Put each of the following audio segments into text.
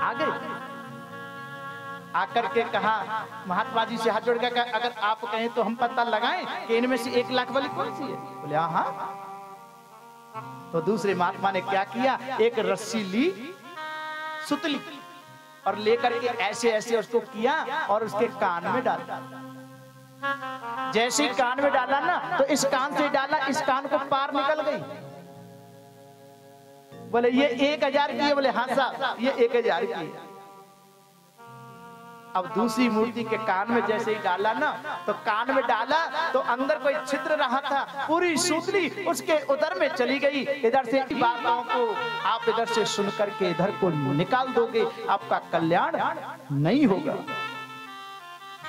आ गए। आकर के कहा, महात्मा जी से हाथ जोड़ के कहा, अगर आप कहें तो हम पता लगाएं कि इनमें से 1 लाख वाली कौन सी है? बोले हाँ। तो दूसरे महात्मा ने क्या किया, एक रस्सी ली, सुतली, और लेकर के ऐसे ऐसे उसको किया और उसके कान में डाला। जैसे ही कान में डाला ना, तो इस कान से डाला, इस कान को पार निकल गई। बोले ये 1000 की है? बोले हाँ साहब, ये 1000 की है। अब दूसरी मूर्ति के कान में जैसे ही डाला ना, तो कान में डाला तो अंदर कोई छिद्र रहा था, पूरी सूतली उसके उधर में चली गई। इधर से बातों को आप इधर से सुन करके इधर को निकाल दोगे, आपका कल्याण नहीं होगा।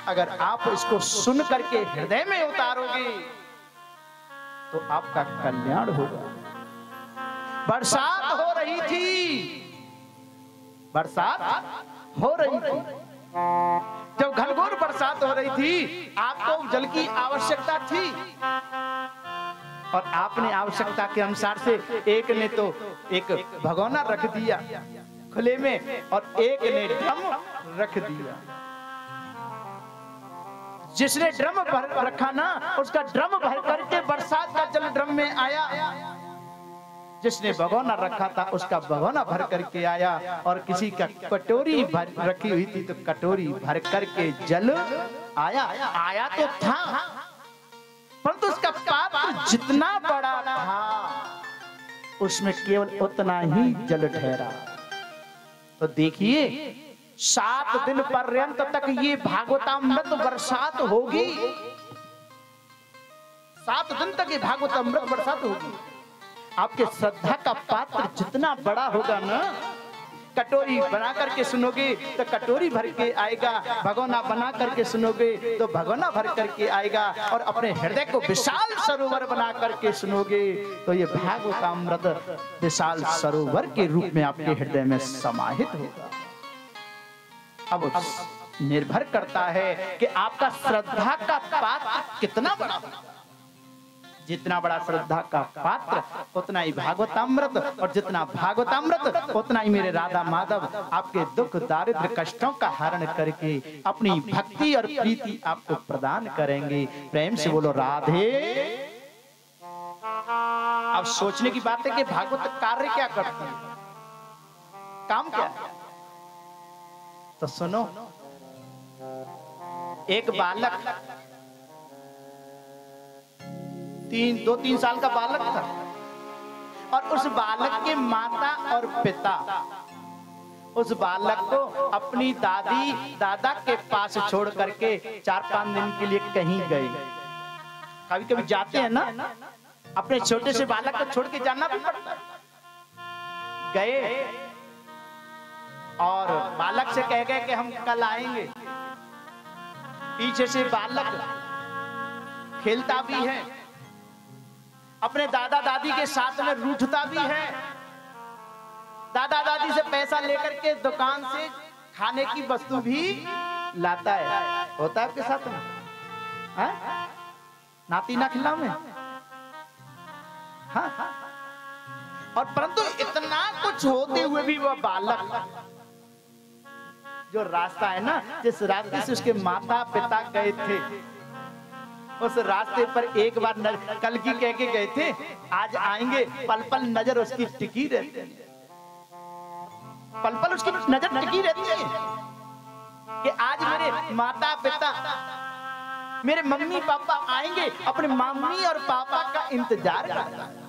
अगर आप इसको सुन करके हृदय में उतारोगे तो आपका कल्याण होगा। बरसात हो रही थी, बरसात हो रही थी। जब घनघोर बरसात हो रही थी, आपको जल की आवश्यकता थी, और आपने आवश्यकता के अनुसार से एक ने तो एक भगोना रख दिया खुले में, और एक ने ड्रम रख दिया। जिसने ड्रम भर रखा ना, उसका ड्रम भर करके बरसात का जल ड्रम में आया। जिसने भगोना रखा था, उसका भगोना भर करके आया। और किसी का कटोरी भर रखी हुई थी, तो कटोरी भर करके जल आया। आया तो था, परंतु उसका पात्र जितना बड़ा था, उसमें केवल उतना ही जल ठहरा। तो देखिए, 7 दिन पर्यंत तक ये भागवतामृत बरसात होगी। 7 दिन तक ये भागवतामृत बरसात होगी। आपके श्रद्धा का पात्र जितना बड़ा होगा ना, कटोरी बना करके सुनोगे तो कटोरी भर के आएगा, भगोना बना करके सुनोगे तो भगोना भर करके आएगा, और अपने हृदय को विशाल सरोवर बना करके सुनोगे तो ये भागवतामृत विशाल सरोवर के रूप में आपके हृदय में समाहित होगा। अब निर्भर करता है कि आपका श्रद्धा का पात्र कितना बड़ा होगा। जितना बड़ा श्रद्धा का पात्र, उतना ही भागवतामृत, और जितना भागवतामृत, उतना ही मेरे राधा माधव आपके दुख दारिद्र कष्टों का हरण करके अपनी भक्ति और प्रीति आपको प्रदान करेंगे। प्रेम से बोलो राधे। अब सोचने की बात है कि भागवत कार्य क्या करते हैं, काम क्या है? तो सुनो, एक बालक 2-3 साल का बालक था, और उस बालक के माता और पिता उस बालक को अपनी दादी दादा के पास छोड़ करके 4-5 दिन के लिए कहीं गए। कभी कभी जाते हैं ना, अपने छोटे से बालक को छोड़ के जाना भी पड़ता है। गए और बालक से कह गए कि हम कल आएंगे। पीछे से बालक खेलता भी है, अपने दादा दादी के साथ में रूठता भी है, दादा दादी से पैसा लेकर के दुकान से खाने की वस्तु भी लाता है। होता है आपके साथ में? है? नाती ना खिलाओ में? हाँ। और परंतु इतना कुछ होते हुए भी वह बालक, जो रास्ता है ना, जिस रास्ते से उसके माता पिता गए थे, उस रास्ते पर एक बार कल की कह के गए थे, आज आएंगे, पल पल नजर उसकी टिकी रहती है। पल पल उसकी नजर टिकी रहती है कि आज मेरे माता पिता, मेरे मम्मी पापा आएंगे, अपने मम्मी और पापा का इंतजार करता है,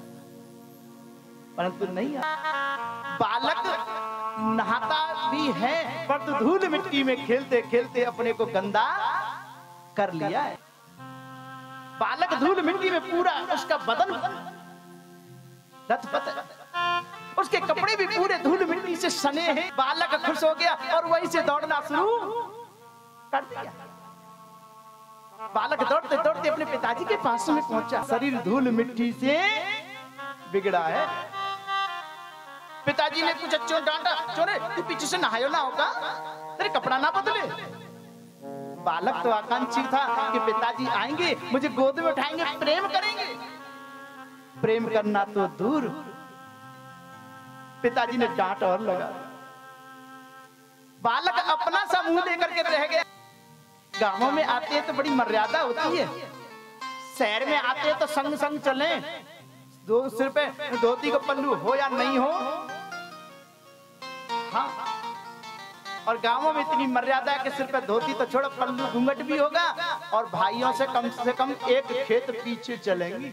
परंतु नहीं आया। बालक नहाता भी है, पर धूल मिट्टी में खेलते खेलते अपने को गंदा कर लिया है। बालक धूल मिट्टी में पूरा उसका बदन लथपथ है, उसके कपड़े भी पूरे धूल मिट्टी से सने हैं। बालक खुश हो गया और वहीं से दौड़ना शुरू कर दिया। बालक दौड़ते दौड़ते अपने पिताजी के पास में पहुंचा। शरीर धूल मिट्टी से बिगड़ा है। पिताजी ने कुछ अच्छों डांटा, चोरे तू पीछे से नहायो ना होगा, तेरे कपड़ा ना बदले। बालक तो आकांक्षी था कि पिताजी आएंगे, मुझे गोद में उठाएंगे, प्रेम करेंगे। प्रेम करना तो दूर, पिताजी ने डांट और लगा। बालक अपना सा मुंह लेकर के रह गया। गांवों में आते हैं तो बड़ी मर्यादा होती है, शहर में आते हैं तो संग संग चले, दो सिर पे धोती का पल्लू हो या नहीं हो। हाँ, और गांवों में इतनी मर्यादा है कि सिर पे धोती तो छोड़ो, पल्लू घूंघट भी होगा और भाइयों से कम एक खेत पीछे चलेंगी।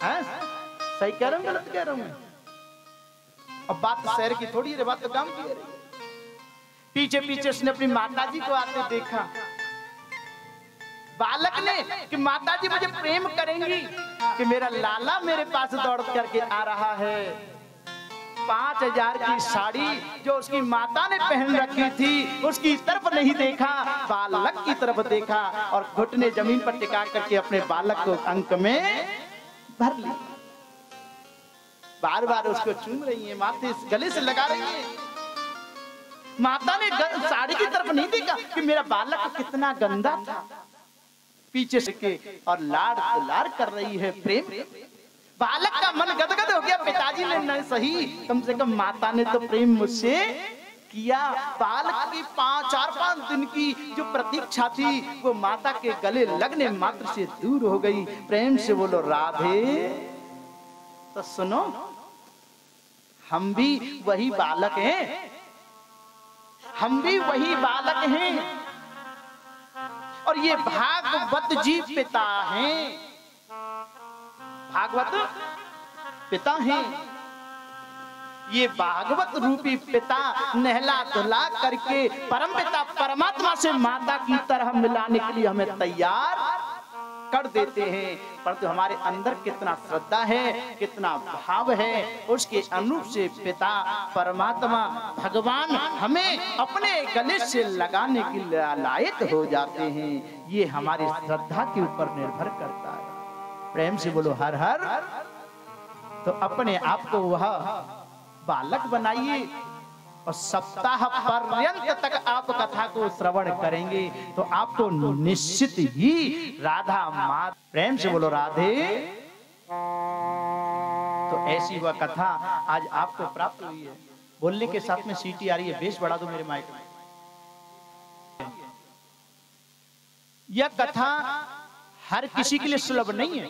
हाँ, सही कह रहा हूँ गलत कह रहा हूँ? अब बात तो शहर की थोड़ी है, बात तो गांव की है। पीछे पीछे उसने अपनी माता जी को आते देखा। बालक ने कि माता जी मुझे प्रेम करेंगी कि मेरा लाला मेरे पास दौड़ करके आ रहा है। 5000 की साड़ी जो उसकी माता ने पहन रखी थी उसकी तरफ नहीं देखा, बालक की तरफ देखा और घुटने जमीन पर टिका करके अपने बालक को अंक में भर लिया। बार बार उसको चूम रही है, माथे गले से लगा रही है। माता ने साड़ी की तरफ नहीं देखा कि मेरा बालक कितना गंदा था, पीछे से के और लाड़ दुलार कर रही है प्रेम। बालक का मन गदगद हो गया, पिताजी ने नहीं सही, कम से कम माता ने तो प्रेम मुझसे किया। बालक की 4-5 दिन की जो प्रतीक्षा थी वो माता के गले लगने मात्र से दूर हो गई। प्रेम से बोलो राधे। तो सुनो, हम भी वही बालक हैं, हम भी वही बालक हैं और ये भागवत जी पिता हैं, भागवत पिता हैं। ये भागवत रूपी पिता नहला धुला करके परम पिता परमात्मा से माता की तरह मिलाने के लिए हमें तैयार कर देते हैं। परंतु हमारे अंदर कितना श्रद्धा है, कितना भाव है, उसके अनुरूप से पिता परमात्मा भगवान हमें अपने गले से लगाने के लायक हो जाते हैं। ये हमारी श्रद्धा के ऊपर निर्भर करता है। प्रेम से बोलो हर हर। तो अपने आप को वह बालक बनाइए और सप्ताह पर्यंत तक आप कथा को श्रवण करेंगे तो आपको निश्चित ही राधा माता, प्रेम से बोलो राधे। तो ऐसी वह कथा आज आपको प्राप्त हुई है। बोलने के साथ में सीटी आ रही है, बेस बढ़ा दो मेरे माइक में। यह कथा हर किसी के लिए सुलभ नहीं है।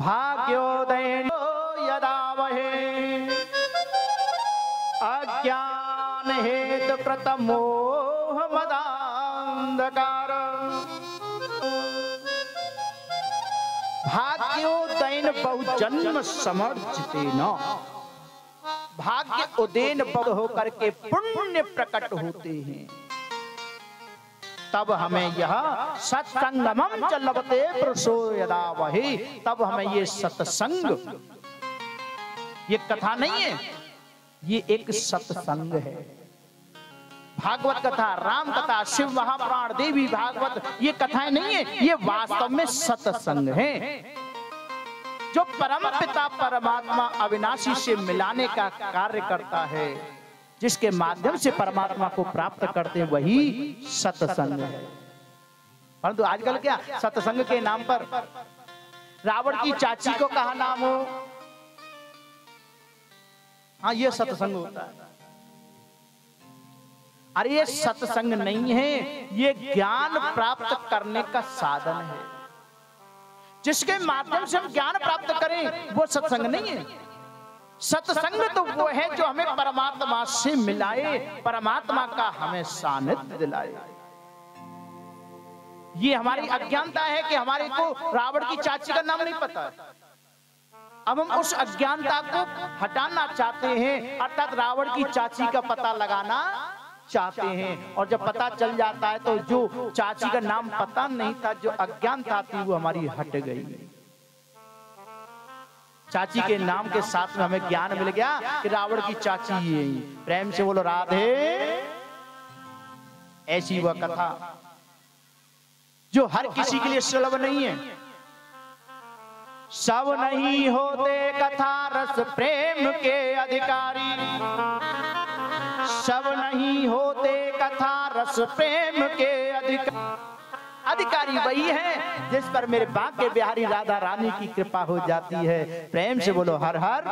भाग्योदय यदा वहे अज्ञान हेतु प्रतमोह मदांधकार। भाग्योदयन बहुजन्म समर्जितेन, भाग्य उदयन बहु होकर के पुण्य प्रकट होते हैं। तब हमें यह सत्संगमम च लभते पुरुषो यदा वही, तब हमें ये सत्संग, ये कथा नहीं है, ये एक सत्संग है। भागवत कथा, राम कथा, शिव महापुराण, देवी भागवत, ये कथाएं नहीं है, ये वास्तव में सत्संग है जो परम पिता परमात्मा अविनाशी से मिलाने का कार्य करता है। जिसके माध्यम से परमात्मा को प्राप्त करते हैं वही सत्संग है। परंतु आजकल क्या सत्संग के नाम पर रावण की चाची को कहा नाम हो, हाँ ये सत्संग होता है। अरे ये सत्संग नहीं है, ये ज्ञान प्राप्त करने का साधन है। जिसके माध्यम से हम ज्ञान प्राप्त करें वो सत्संग नहीं है। सत्संग तो वो है जो हमें परमात्मा से मिलाए, परमात्मा का हमें सानिध्य दिलाए। ये हमारी अज्ञानता है कि हमारे को रावण की चाची का नाम नहीं पता। अब हम उस अज्ञानता को हटाना चाहते हैं, अर्थात रावण की चाची का पता लगाना चाहते हैं। और जब पता चल जाता है तो जो चाची का नाम पता नहीं था, जो अज्ञानता थी वो हमारी हट गई। चाची के नाम के साथ में हमें ज्ञान मिल गया कि रावण की चाची ये। प्रेम से बोलो राधे। ऐसी वह कथा जो हर किसी के लिए सुलभ नहीं है। सब नहीं होते कथा रस प्रेम के अधिकारी, सब नहीं होते कथा रस प्रेम के अधिकारी वही है जिस पर मेरे बांके बिहारी राधा रानी की कृपा हो जाती है। प्रेम से बोलो हर हर।